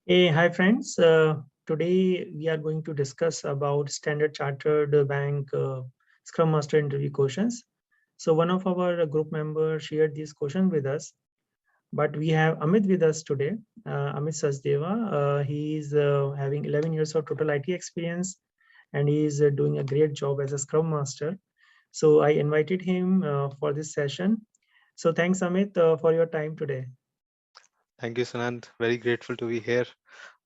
Hey, hi friends. Today we are going to discuss about Standard Chartered Bank Scrum Master interview questions. So one of our group members shared these questions with us, but we have Amit with us today. Amit Sachdeva. He is having 11 years of total IT experience, and he is doing a great job as a Scrum Master. So I invited him for this session. So thanks, Amit, for your time today. Thank you, Sunand. Very grateful to be here.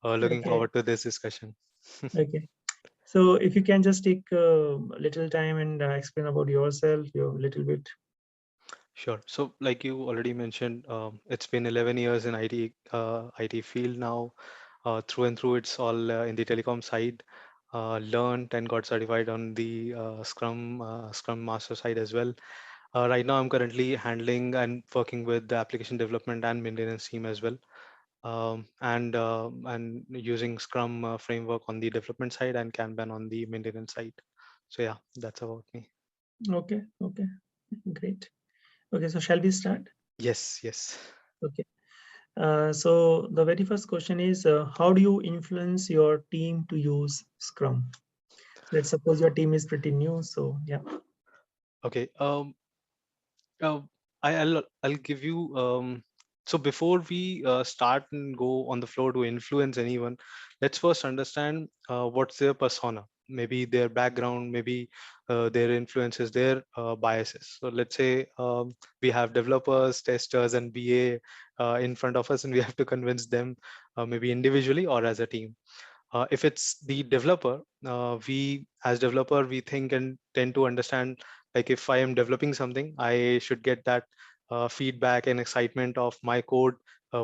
Looking Okay. forward to this discussion. Okay. So if you can just take a little time and explain about yourself, your little bit. Sure. So, like you already mentioned, it's been 11 years in IT field now. Through and through, it's all in the telecom side. Learned and got certified on the Scrum Master side as well. Right now, I'm currently handling and working with the application development and maintenance team as well. And using Scrum framework on the development side and Kanban on the maintenance side. So yeah, that's about me. Okay, okay, great. Okay, so shall we start? Yes, yes. Okay. So the very first question is, how do you influence your team to use Scrum? Let's suppose your team is pretty new, so yeah. Okay. Uh, I'll give you so before we start and go on the floor to influence anyone, let's first understand what's their persona, maybe their background, maybe their influences, their biases. So let's say we have developers, testers, and BA in front of us, and we have to convince them maybe individually or as a team. If it's the developer, we as developer we think and tend to understand, like if I am developing something, I should get that feedback and excitement of my code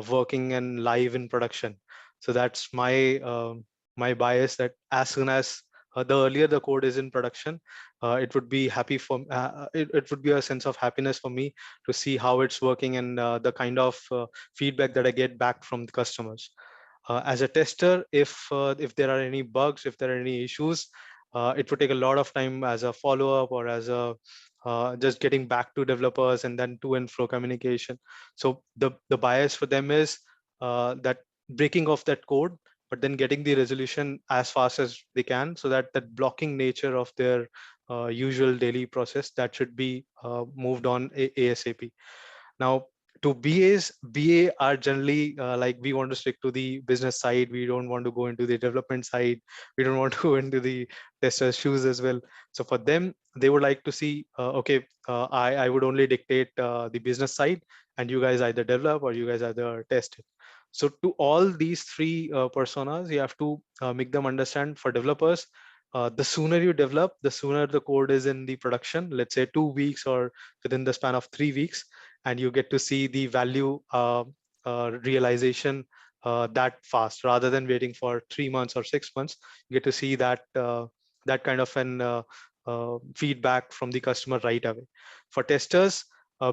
working and live in production. So that's my bias, that as soon as the earlier the code is in production, it would be happy for it would be a sense of happiness for me to see how it's working and the kind of feedback that I get back from the customers. As a tester, if there are any bugs, if there are any issues, it would take a lot of time as a follow-up or as a just getting back to developers and then to and fro communication. So the bias for them is that breaking of that code, but then getting the resolution as fast as they can, so that that blocking nature of their usual daily process that should be moved on ASAP. Now, to BAs, BA are generally like, we want to stick to the business side. We don't want to go into the development side. We don't want to go into the tester's shoes as well. So for them, they would like to see, okay, I would only dictate the business side, and you guys either develop or you guys either test it. So to all these three personas, you have to make them understand. For developers, the sooner you develop, the sooner the code is in the production, let's say 2 weeks or within the span of 3 weeks, and you get to see the value realization that fast, rather than waiting for 3 months or 6 months. You get to see that that kind of an feedback from the customer right away. For testers,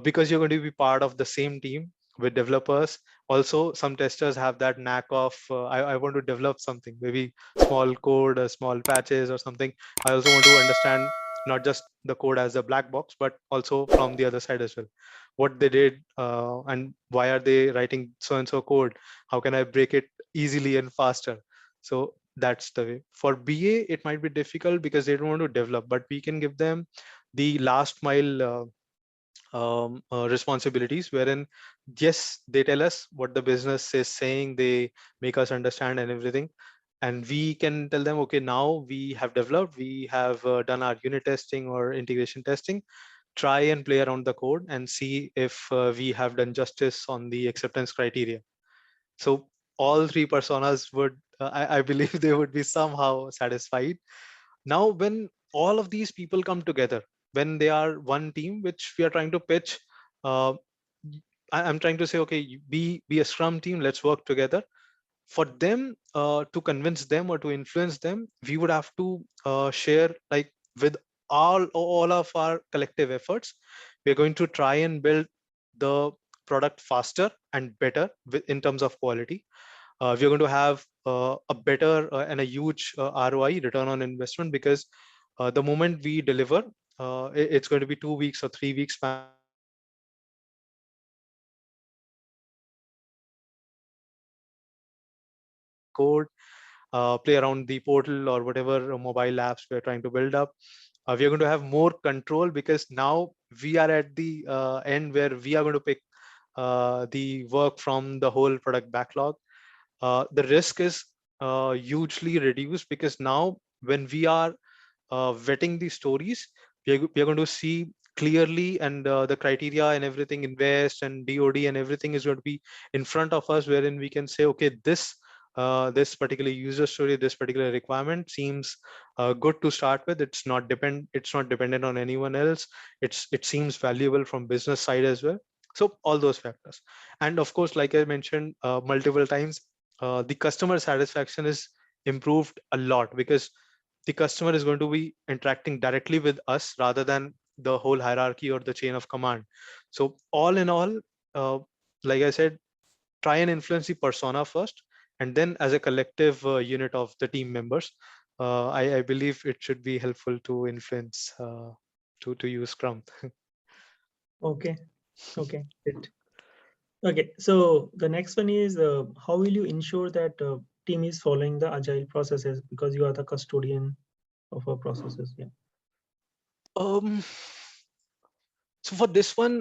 because you're going to be part of the same team with developers, also some testers have that knack of I want to develop something, maybe small code or small patches or something. I also want to understand not just the code as a black box, but also from the other side as well, what they did and why are they writing so and so code, how can I break it easily and faster. So that's the way. For BA, it might be difficult because they don't want to develop, but we can give them the last mile responsibilities, wherein yes, they tell us what the business is saying, they make us understand and everything, and we can tell them, okay, now we have developed, we have done our unit testing or integration testing, try and play around the code and see if we have done justice on the acceptance criteria. So all three personas would, I believe, they would be somehow satisfied. Now, when all of these people come together, when they are one team, which we are trying to pitch, uh, I'm trying to say, okay, be a Scrum team. Let's work together. For them to convince them or to influence them, we would have to share, like, with all of our collective efforts, we're going to try and build the product faster and better in terms of quality. We're going to have a better and a huge ROI, return on investment, because the moment we deliver, it's going to be 2 weeks or 3 weeks span of time, and the moment we deliver, the customer is happy, the customer is satisfied, code, play around the portal or whatever mobile apps we're trying to build up. We are going to have more control because now we are at the end where we are going to pick the work from the whole product backlog. The risk is hugely reduced because now when we are vetting the stories, we are going to see clearly, and the criteria and everything, invest and DOD and everything is going to be in front of us, wherein we can say, okay, this particular user story, this particular requirement seems good to start with. It's not dependent on anyone else. It seems valuable from business side as well. So all those factors, and of course, like I mentioned multiple times, the customer satisfaction is improved a lot because the customer is going to be interacting directly with us rather than the whole hierarchy or the chain of command. So all in all, uh, like I said, try and influence the persona first, and then as a collective unit of the team members, I believe it should be helpful to influence to use Scrum. Okay. Okay. Great. Okay. So the next one is how will you ensure that team is following the agile processes, because you are the custodian of our processes? Yeah. Um, so for this one,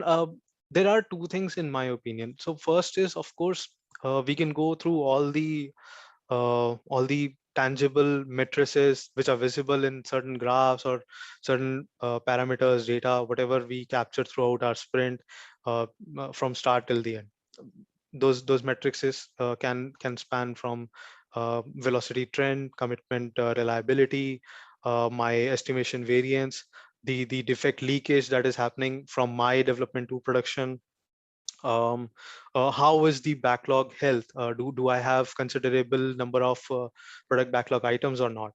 there are two things in my opinion. So first is, of course, we can go through all the tangible matrices which are visible in certain graphs or certain parameters, data, whatever we capture throughout our sprint, from start till the end. Those matrices can span from velocity trend, commitment reliability, my estimation variance, the defect leakage that is happening from my development to production. How is the backlog health? Do I have considerable number of product backlog items or not?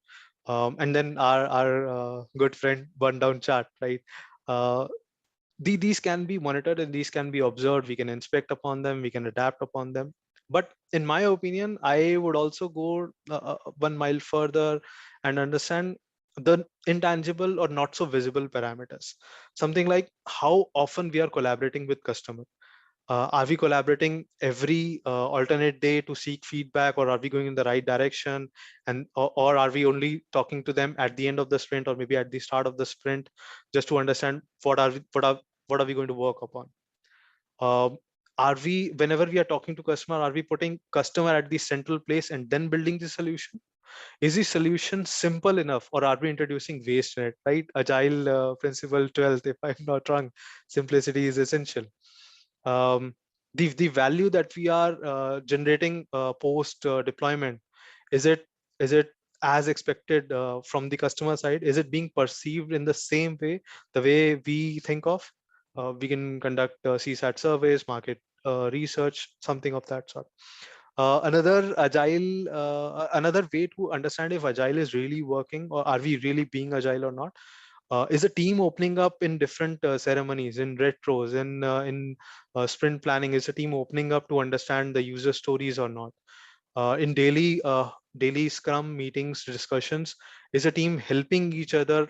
And then our good friend burn down chart, right? Uh, these can be monitored and these can be observed. We can inspect upon them, we can adapt upon them. But in my opinion, I would also go 1 mile further and understand the intangible or not so visible parameters. Something like how often we are collaborating with customer. Are we collaborating every alternate day to seek feedback, or are we going in the right direction? And or are we only talking to them at the end of the sprint or maybe at the start of the sprint, just to understand what are we going to work upon? Um, are we, whenever we are talking to customer, are we putting customer at the central place and then building the solution? Is the solution simple enough, or are we introducing waste in it? Right? Agile principle 12th, if I'm not wrong, simplicity is essential. um, the value that we are generating post deployment, is it as expected from the customer side? Is it being perceived in the same way, the way we think of? We can conduct CSAT surveys, market research, something of that sort. Another way to understand if agile is really working, or are we really being agile or not, is a team opening up in different ceremonies, in retros, in sprint planning. Is a team opening up to understand the user stories or not? In daily Scrum meetings, discussions, is a team helping each other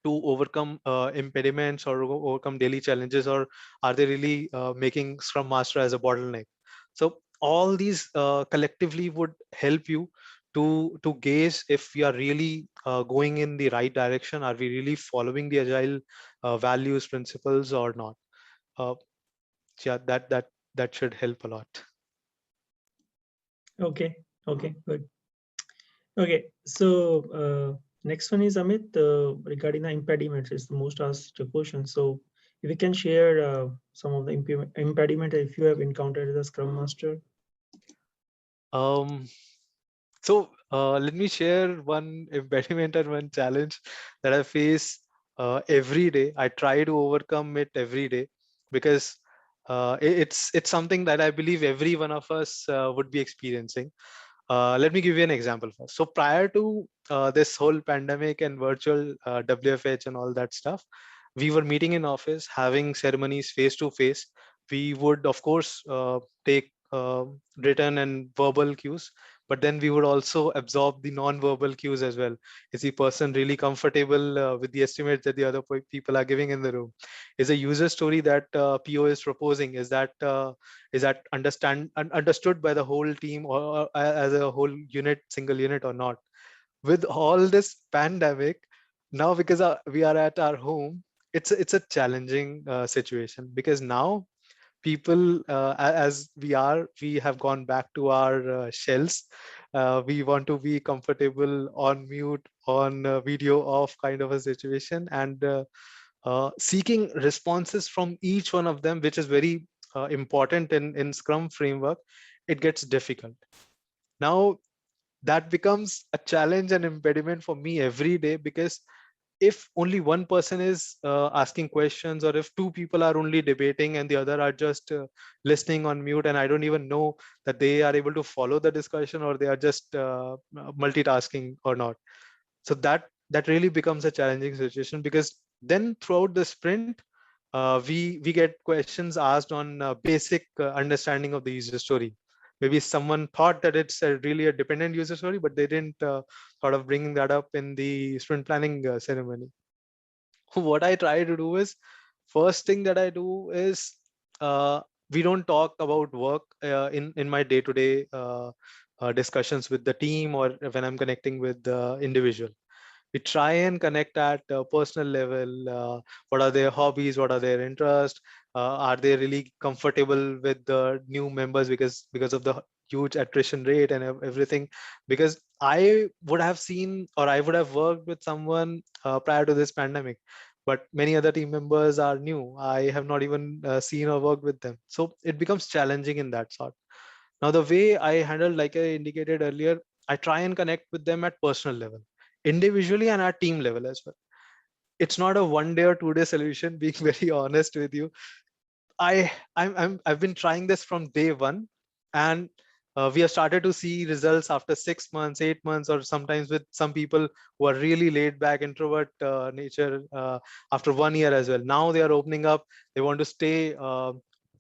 to overcome impediments or overcome daily challenges, or are they really making Scrum Master as a bottleneck? So all these collectively would help you to gauge if we are really going in the right direction. Are we really following the agile values, principles, or not? uh, yeah, that should help a lot. Okay. Okay. Good. Okay. So next one is Amit, regarding the impediments. It's the most asked question. So if you can share some of the impediment if you have encountered as a Scrum Master. um So let me share one impediment and one challenge that I face every day. I try to overcome it every day because it's something that I believe every one of us would be experiencing. Let me give you an example first. So prior to this whole pandemic and virtual WFH and all that stuff, we were meeting in office, having ceremonies face to face. We would, of course, take written and verbal cues, but then we would also absorb the non-verbal cues as well. Is the person really comfortable with the estimates that the other people are giving in the room? Is a user story that PO is proposing, is that understood by the whole team, or as a whole unit, single unit, or not? With all this pandemic now, because we are at our home, it's a challenging situation, because now people, as we have gone back to our shells. We want to be comfortable on mute, on video off kind of a situation, and seeking responses from each one of them, which is very important in Scrum framework. It gets difficult now. That becomes a challenge and impediment for me every day, because if only one person is asking questions, or if two people are only debating and the other are just listening on mute, and I don't even know that they are able to follow the discussion, or they are just multitasking or not. So that really becomes a challenging situation, because then throughout the sprint, we get questions asked on basic understanding of the user story. Maybe someone thought that it's really a dependent user story, but they didn't thought of bringing that up in the sprint planning ceremony. What I try to do is, first thing that I do is, uh, we don't talk about work in my day-to-day discussions with the team, or when I'm connecting with the individual. We try and connect at a personal level. What are their hobbies? What are their interests? Are they really comfortable with the new members, because of the huge attrition rate and everything? Because I would have seen, or I would have worked with someone prior to this pandemic, but many other team members are new. I have not even seen or worked with them, so it becomes challenging in that sort. Now, the way I handle, like I indicated earlier, I try and connect with them at personal level, individually, and at team level as well. It's not a 1 day or 2 day solution, being very honest with you. I've been trying this from day one, and we have started to see results after 6 months, 8 months, or sometimes with some people who are really laid back, introvert nature, after 1 year as well. Now they are opening up. They want to stay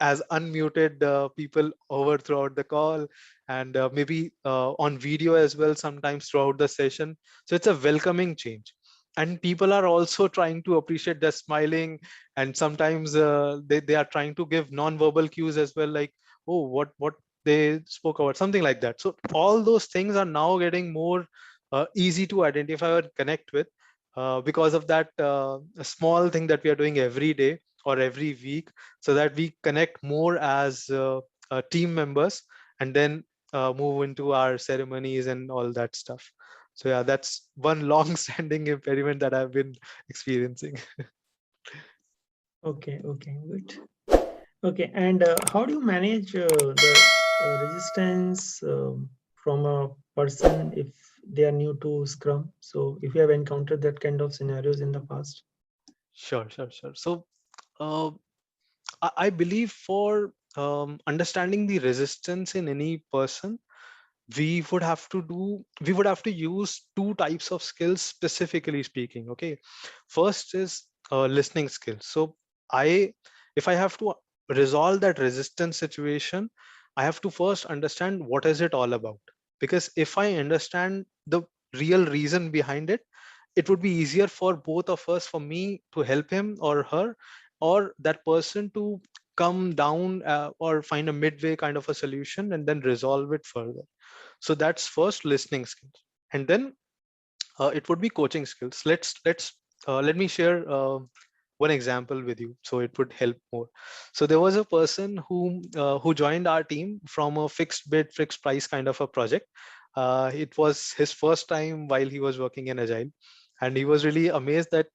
as unmuted people over throughout the call, and maybe on video as well sometimes throughout the session. So it's a welcoming change. And people are also trying to appreciate the smiling, and sometimes they are trying to give non-verbal cues as well, like, oh, what they spoke about, something like that. So all those things are now getting more easy to identify or connect with, because of that small thing that we are doing every day or every week, so that we connect more as team members, and then move into our ceremonies and all that stuff. So yeah, that's one long standing impediment that I've been experiencing. Okay, okay, good. Okay, and how do you manage the resistance from a person if they are new to Scrum? So if you have encountered that kind of scenarios in the past. Sure. So uh, I believe for understanding the resistance in any person, we would have to use two types of skills, specifically speaking. Okay, first is listening skills. So I if I have to resolve that resistance situation, I have to first understand what is it all about. Because if I understand the real reason behind it, it would be easier for both of us, for me to help him or her, or that person to come down, or find a midway kind of a solution, and then resolve it further. So that's first, listening skills. And then it would be coaching skills. Let me share one example with you, so it would help more. So there was a person who joined our team from a fixed bid fixed price kind of a project. It was his first time while he was working in Agile, and he was really amazed that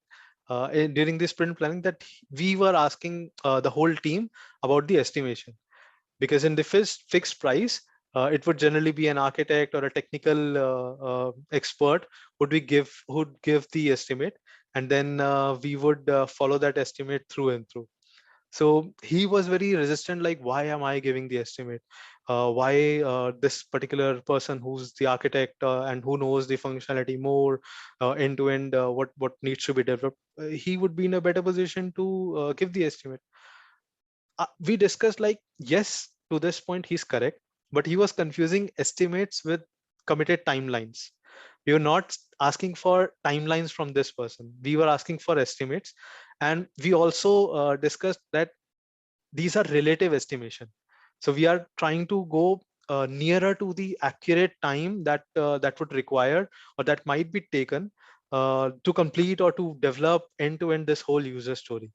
during the sprint planning, that we were asking the whole team about the estimation. Because in the fixed price, it would generally be an architect or a technical expert would give the estimate, and then we would follow that estimate through and through. So he was very resistant, like, why am I giving the estimate? Why this particular person who's the architect, and who knows the functionality more end to end, what needs to be developed, he would be in a better position to give the estimate. We discussed, like, yes, to this point he's correct, but he was confusing estimates with committed timelines. We were not asking for timelines from this person. We were asking for estimates. And we also discussed that these are relative estimation. So we are trying to go nearer to the accurate time that that would require or that might be taken to complete or to develop end to end this whole user story.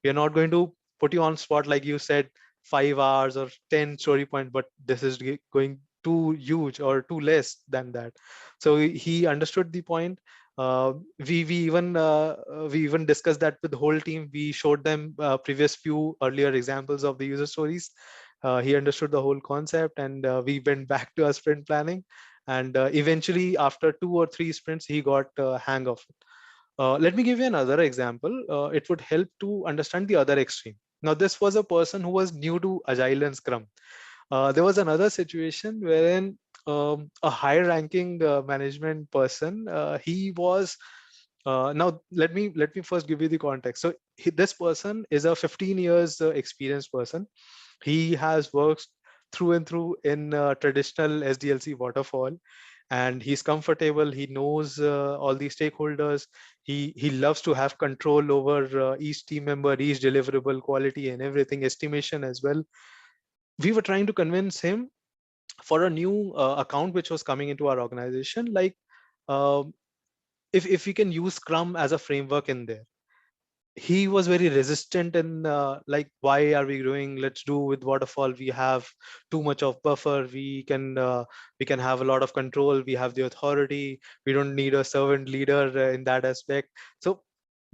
We are not going to put you on spot like you said 5 hours or 10 story point, but this is going too huge or too less than that. So he understood the point. uh, we even discussed that with the whole team. We showed them previous few earlier examples of the user stories. He understood the whole concept, and we went back to our sprint planning. And eventually, after 2 or 3 sprints, he got hang of it. Let me give you another example. It would help to understand the other extreme. Now, this was a person who was new to Agile and Scrum. There was another situation wherein a high-ranking management person, he was. Now, let me first give you the context. So, this person is a 15 years experienced person. He has worked through and through in traditional SDLC waterfall, and he's comfortable. He knows all the stakeholders. He loves to have control over each team member, each deliverable, quality, and everything, estimation as well. We were trying to convince him for a new account which was coming into our organization, like uh, if we can use Scrum as a framework in there. He was very resistant and like, why are we doing, let's do with waterfall, we have too much of buffer, we can have a lot of control, we have the authority, we don't need a servant leader in that aspect. So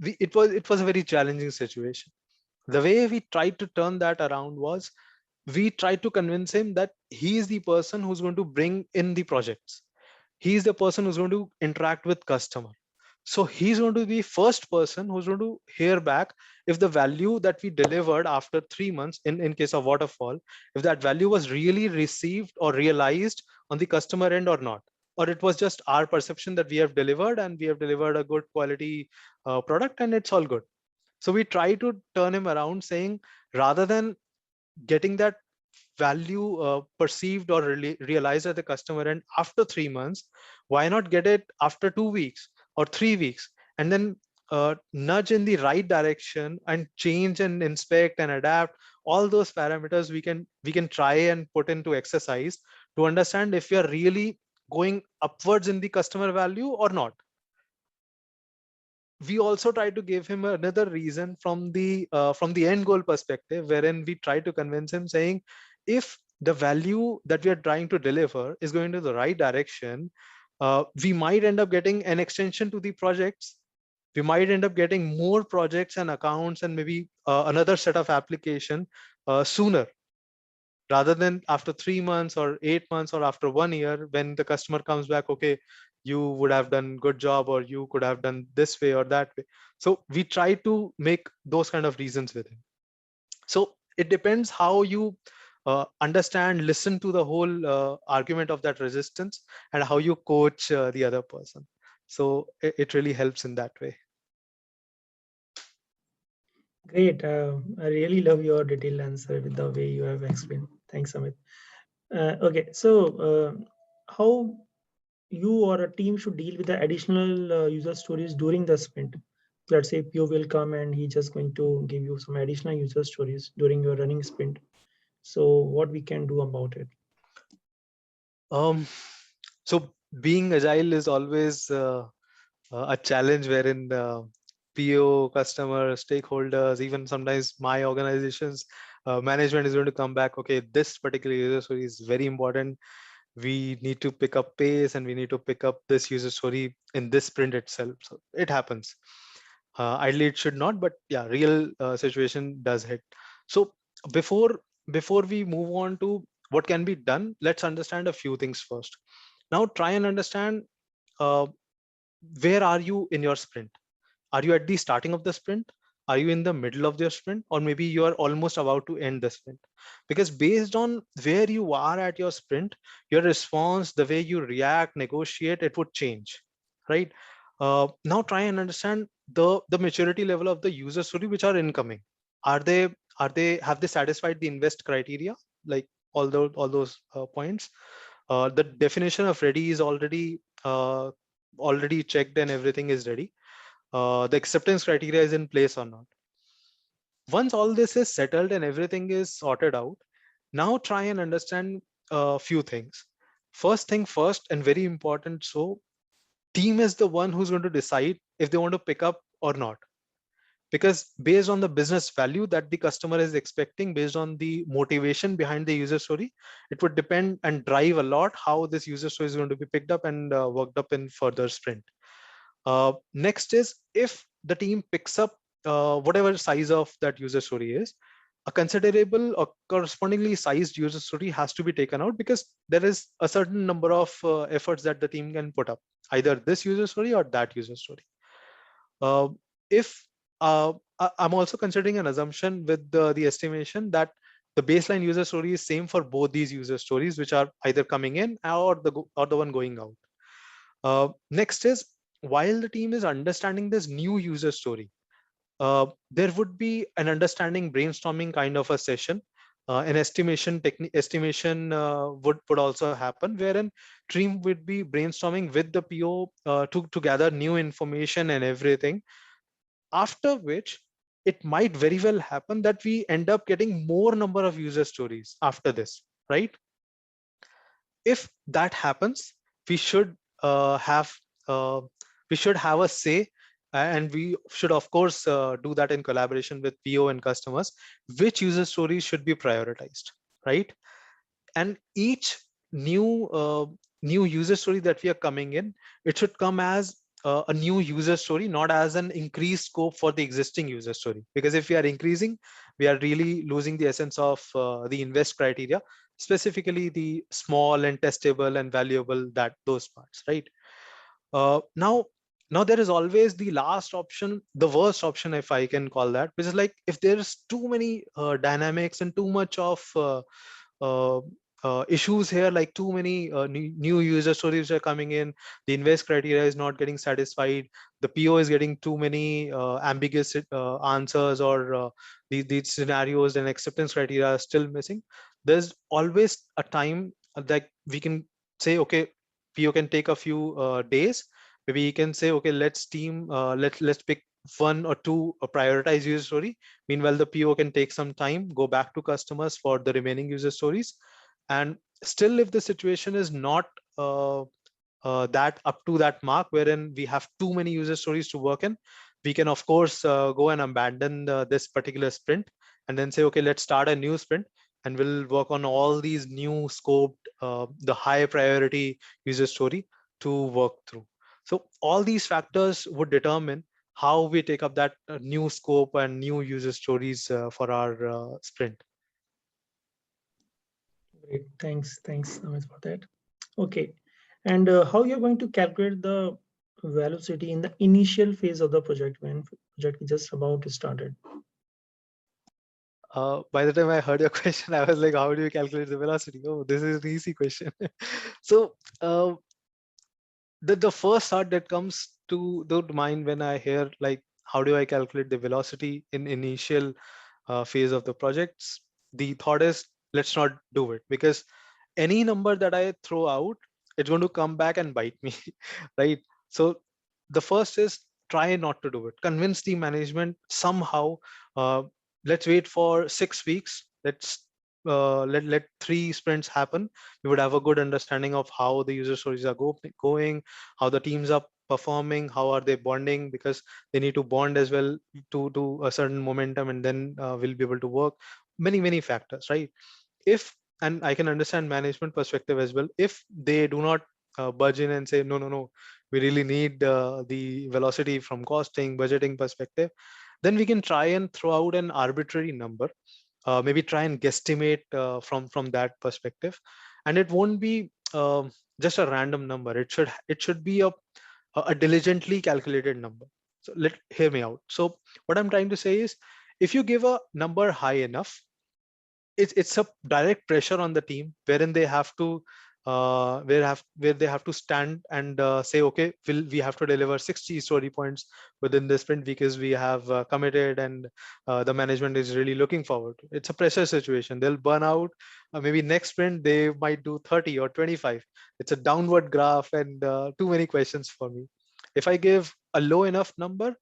it was a very challenging situation. The way we tried to turn that around was, we tried to convince him that he is the person who's going to bring in the projects. He is the person who's going to interact with customer. So he's going to be first person who's going to hear back if the value that we delivered after 3 months, in case of waterfall, if that value was really received or realized on the customer end or not, or it was just our perception that we have delivered and we have delivered a good quality product and it's all good. So we try to turn him around, saying, rather than getting that value perceived or realized at the customer end after 3 months, why not get it after 2 weeks or 3 weeks, and then nudge in the right direction and change and inspect and adapt all those parameters. We can try and put into exercise to understand if we are really going upwards in the customer value or not. We also try to give him another reason from the end goal perspective, wherein we try to convince him, saying, if the value that we are trying to deliver is going to the right direction, we might end up getting an extension to the projects. We might end up getting more projects and accounts and maybe another set of application sooner, rather than after 3 months or 8 months or after 1 year, when the customer comes back, okay, you would have done good job, or you could have done this way or that way. So we try to make those kind of reasons with him. So it depends how you understand, listen to the whole argument of that resistance, and how you coach the other person. So it really helps in that way. Great. I really love your detailed answer with the way you have explained. Thanks, Amit. Okay, so how you or a team should deal with the additional user stories during the sprint? Let's say Pio will come and he's just going to give you some additional user stories during your running sprint. So what we can do about it? um, so being agile is always a challenge, wherein PO, customer, stakeholders, even sometimes my organization's management is going to come back. Okay, this particular user story is very important. We need to pick up pace, and we need to pick up this user story in this sprint itself. So it happens. Ideally, it should not, but yeah, real situation does hit. So before before we move on to what can be done, let's understand a few things first. Now, try and understand, uh, where are you in your sprint? Are you at the starting of the sprint? Are you in the middle of your sprint? Or maybe you are almost about to end the sprint? Because based on where you are at your sprint, your response, the way you react, negotiate, it would change, right? Now try and understand the maturity level of the user story which are incoming. Are they have they satisfied the invest criteria, like all those points? The definition of ready is already checked and everything is ready. The acceptance criteria is in place or not. Once all this is settled and everything is sorted out, now try and understand a few things. First thing first, and very important, so team is the one who's going to decide if they want to pick up or not, because based on the business value that the customer is expecting, based on the motivation behind the user story, it would depend and drive a lot how this user story is going to be picked up and worked up in further sprint. Next is, if the team picks up whatever size of that user story is, a considerable or correspondingly sized user story has to be taken out, because there is a certain number of efforts that the team can put up, either this user story or that user story. If I'm also considering an assumption with the estimation that the baseline user story is same for both these user stories, which are either coming in or the one going out. Next is, while the team is understanding this new user story, there would be an understanding brainstorming kind of a session. An estimation would also happen, wherein team would be brainstorming with the PO to gather new information and everything. After which, it might very well happen that we end up getting more number of user stories after this, right? If that happens, we should have we should have a say, and we should of course do that in collaboration with PO and customers, which user stories should be prioritized, right? And each new new user story that we are coming in, it should come as a new user story, not as an increased scope for the existing user story, because if we are increasing, we are really losing the essence of the invest criteria, specifically the small and testable and valuable, that those parts, right? Now there is always the last option, the worst option, if I can call that, which is like, if there's too many dynamics and too much of uh, issues here, like too many new user stories are coming in, the invest criteria is not getting satisfied, the PO is getting too many ambiguous answers, or these scenarios and acceptance criteria are still missing. There's always a time that we can say, okay, PO can take a few days. Maybe you can say, okay, let's pick one or two prioritize user story. Meanwhile, the PO can take some time, go back to customers for the remaining user stories. And still, if the situation is not that up to that mark, wherein we have too many user stories to work in, we can of course go and abandon this particular sprint, and then say, okay, let's start a new sprint, and we'll work on all these new scoped, the high priority user story to work through. So all these factors would determine how we take up that new scope and new user stories for our sprint. Great. Thanks, Amit, for that. Okay. And how you're going to calculate the velocity in the initial phase of the project when project is just about started? By the time I heard your question, I was like, how do you calculate the velocity? Oh, this is an easy question. So the first thought that comes to the mind when I hear like, how do I calculate the velocity in initial phase of the projects? The thought is, let's not do it, because any number that I throw out, it's going to come back and bite me, right? So the first is, try not to do it. Convince the management somehow. Uh, let's wait for 6 weeks. Let 3 sprints happen. We would have a good understanding of how the user stories are going, how the teams are performing, how are they bonding, because they need to bond as well to a certain momentum, and then we'll be able to work. Many factors, right? If, and I can understand management perspective as well, if they do not budge in and say, no, we really need the velocity from costing, budgeting perspective, then we can try and throw out an arbitrary number, maybe try and guesstimate from that perspective. And it won't be just a random number. It should be a diligently calculated number. So let hear me out. So what I'm trying to say is, if you give a number high enough, it's a direct pressure on the team, wherein they have to where they have to stand and say, okay, we have to deliver 60 story points within this sprint because we have committed, and the management is really looking forward. It's a pressure situation. They'll burn out. Maybe next sprint they might do 30 or 25. It's a downward graph, and too many questions for me. If I give a low enough number,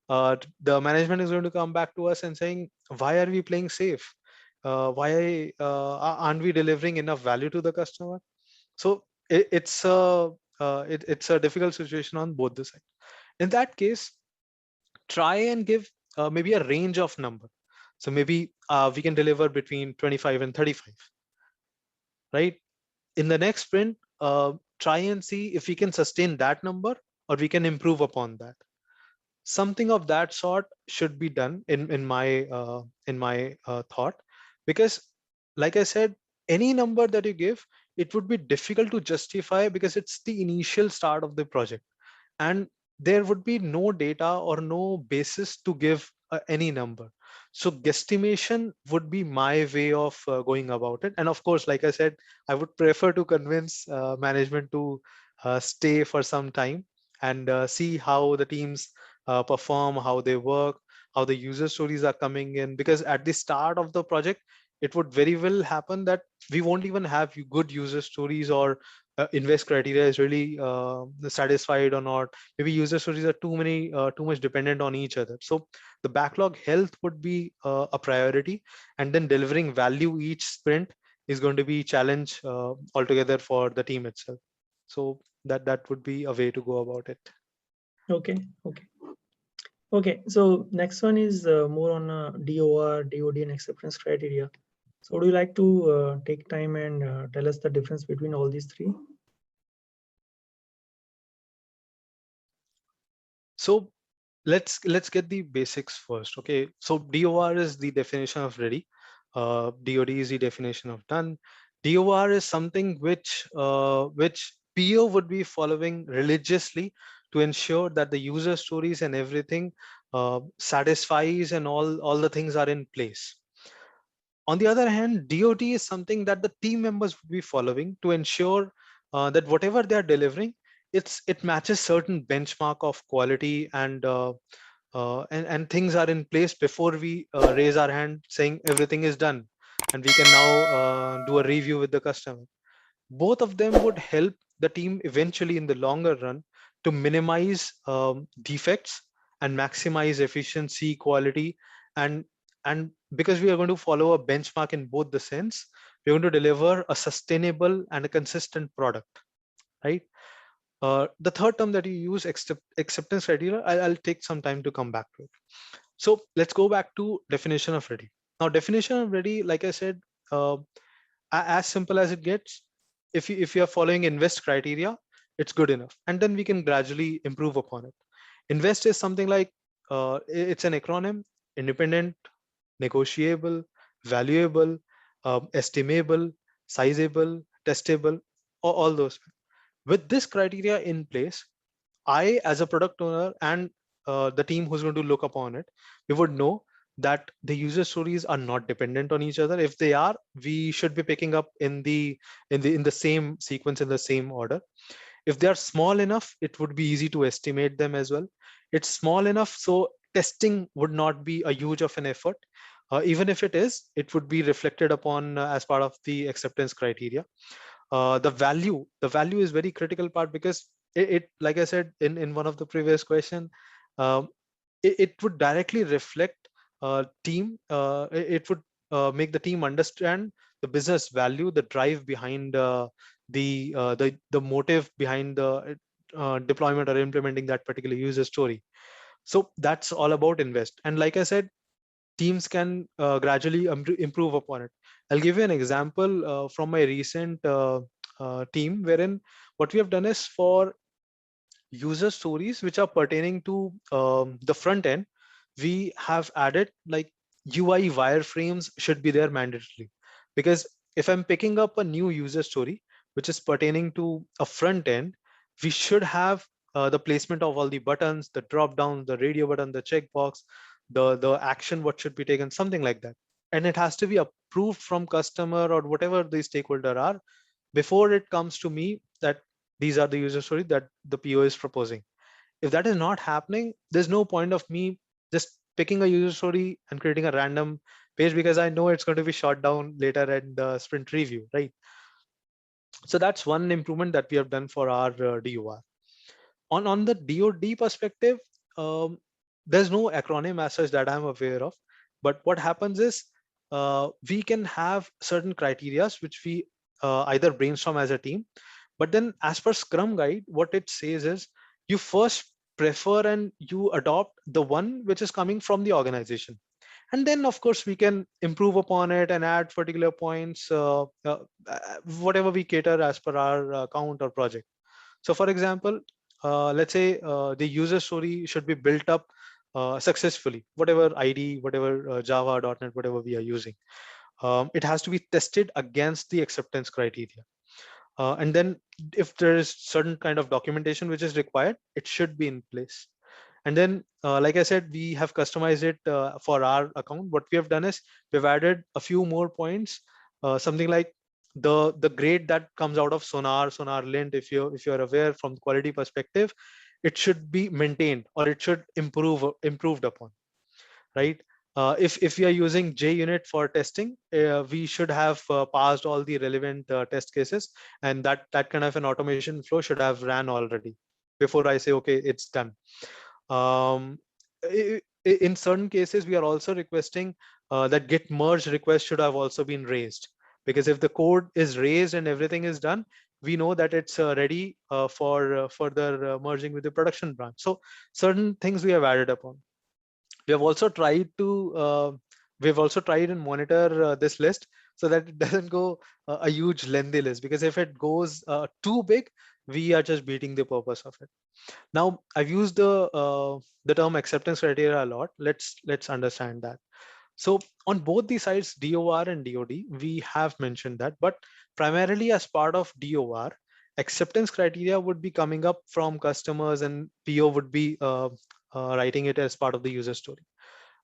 the management is going to come back to us and saying, why are we playing safe? Why aren't we delivering enough value to the customer? So it's a difficult situation on both the sides. In that case, try and give maybe a range of number. So maybe we can deliver between 25 and 35, right? In the next sprint, try and see if we can sustain that number or we can improve upon that. Something of that sort should be done in my thought, because like I said, any number that you give, it would be difficult to justify because it's the initial start of the project, and there would be no data or no basis to give any number. So guesstimation would be my way of going about it. And of course, like I said, I would prefer to convince management to stay for some time and see how the teams perform, how they work, how the user stories are coming in, because at the start of the project it would very well happen that we won't even have good user stories, or invest criteria is really satisfied or not. Maybe user stories are too much dependent on each other. So the backlog health would be a priority, and then delivering value each sprint is going to be challenge altogether for the team itself. So that would be a way to go about it. Okay. Okay. Okay. So next one is more on DOR, DOD, and acceptance criteria. So would you like to take time and tell us the difference between all these three? So let's get the basics first. Okay, so DOR is the definition of ready. DOD is the definition of done. DOR is something which PO would be following religiously to ensure that the user stories and everything satisfies and all the things are in place. On the other hand, DOT is something that the team members will be following to ensure that whatever they are delivering, it matches certain benchmark of quality, and things are in place before we raise our hand saying everything is done and we can now do a review with the customer. Both of them would help the team eventually in the longer run to minimize defects and maximize efficiency, quality, and and because we are going to follow a benchmark in both the sense, we're going to deliver a sustainable and a consistent product, right? The third term that you use, acceptance criteria, I'll take some time to come back to it. So let's go back to definition of ready. Now, definition of ready, like I said, uh, as simple as it gets. If you are following invest criteria, it's good enough, and then we can gradually improve upon it. Invest is something like it's an acronym: independent, negotiable, valuable, estimable, sizable, testable, all those. With this criteria in place, I, as a product owner, and the team who's going to look upon it, we would know that the user stories are not dependent on each other. If they are, we should be picking up in the same sequence, in the same order. If they are small enough, it would be easy to estimate them as well. It's small enough, so testing would not be a huge of an effort. Even if it is, it would be reflected upon as part of the acceptance criteria. The value is very critical part, because it like I said in one of the previous question, um, it would directly reflect team. It would make the team understand the business value, the drive behind the motive behind the deployment or implementing that particular user story. So that's all about invest. And like I said, teams can gradually improve upon it. I'll give you an example from my recent team, wherein what we have done is, for user stories which are pertaining to the front end, we have added like UI wireframes should be there mandatorily. Because if I'm picking up a new user story which is pertaining to a front end, we should have the placement of all the buttons, the drop down, the radio button, the checkbox, the action what should be taken, something like that. And it has to be approved from customer or whatever the stakeholder are. before it comes to me that these are the user stories that the PO is proposing. If that is not happening, there's no point of me just picking a user story and creating a random page, because I know it's going to be shot down later in the sprint review, right? So that's one improvement that we have done for our DOR. On the DOD perspective, there's no acronym as such that I'm aware of. But what happens is we can have certain criterias which we either brainstorm as a team. But then as per Scrum Guide, what it says is you first prefer and you adopt the one which is coming from the organization. And then of course we can improve upon it and add particular points, whatever we cater as per our account or project. So for example, let's say the user story should be built up successfully, whatever ID, whatever Java, .NET, whatever we are using. It has to be tested against the acceptance criteria. And then if there is certain kind of documentation which is required, it should be in place. And then, like I said, we have customized it for our account. What we have done is we've added a few more points, something like the grade that comes out of Sonar Lint. If you're aware from quality perspective, it should be maintained or it should improved upon, right? If we are using JUnit for testing, we should have passed all the relevant test cases, and that kind of an automation flow should have ran already before I say, okay, it's done. In certain cases, we are also requesting that git merge request should have also been raised, because if the code is raised and everything is done, we know that it's ready for further merging with the production branch. So certain things we have added upon. We have also tried to and monitor this list so that it doesn't go a huge lengthy list, because if it goes too big, we are just beating the purpose of it. Now, I've used the term acceptance criteria a lot. Let's understand that. So on both the sides, DOR and DOD, we have mentioned that, but primarily as part of DOR, acceptance criteria would be coming up from customers and PO would be writing it as part of the user story.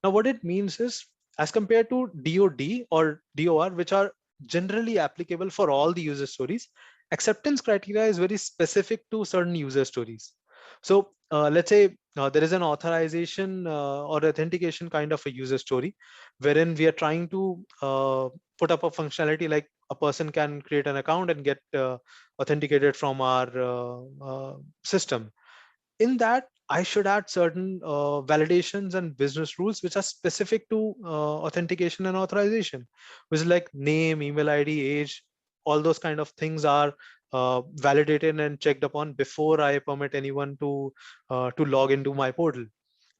Now, what it means is, as compared to DOD or DOR, which are generally applicable for all the user stories, acceptance criteria is very specific to certain user stories. So let's say there is an authorization or authentication kind of a user story, wherein we are trying to put up a functionality like a person can create an account and get authenticated from our system. In that, I should add certain validations and business rules which are specific to authentication and authorization, which is like name, email ID, age, all those kind of things are validated and checked upon before I permit anyone to log into my portal.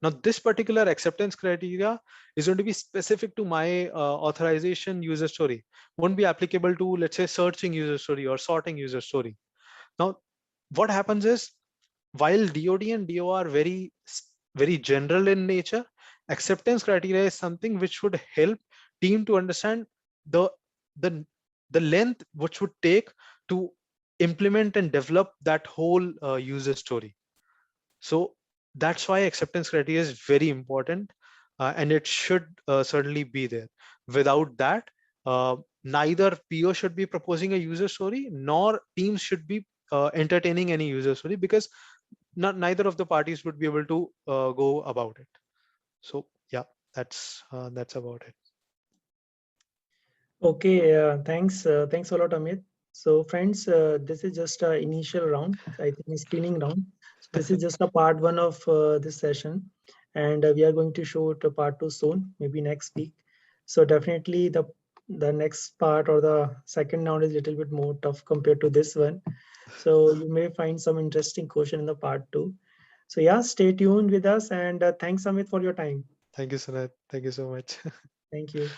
Now, this particular acceptance criteria is going to be specific to my authorization user story, won't be applicable to, let's say, searching user story or sorting user story. Now, what happens is, while DOD and DO are very general in nature, acceptance criteria is something which would help team to understand the the the length which would take to implement and develop that whole user story. So that's why acceptance criteria is very important, and it should certainly be there. Without that, neither PO should be proposing a user story nor teams should be entertaining any user story, because neither of the parties would be able to go about it. So yeah, that's about it. Okay, thanks a lot, Amit. So friends, this is just an initial round. I think screening round. So this is just a part one of this session, and we are going to show it a part two soon, maybe next week. So definitely the next part or the second round is a little bit more tough compared to this one. So you may find some interesting question in the part two. So yeah, stay tuned with us, and thanks Amit for your time. Thank you, Sunat. Thank you so much. Thank you.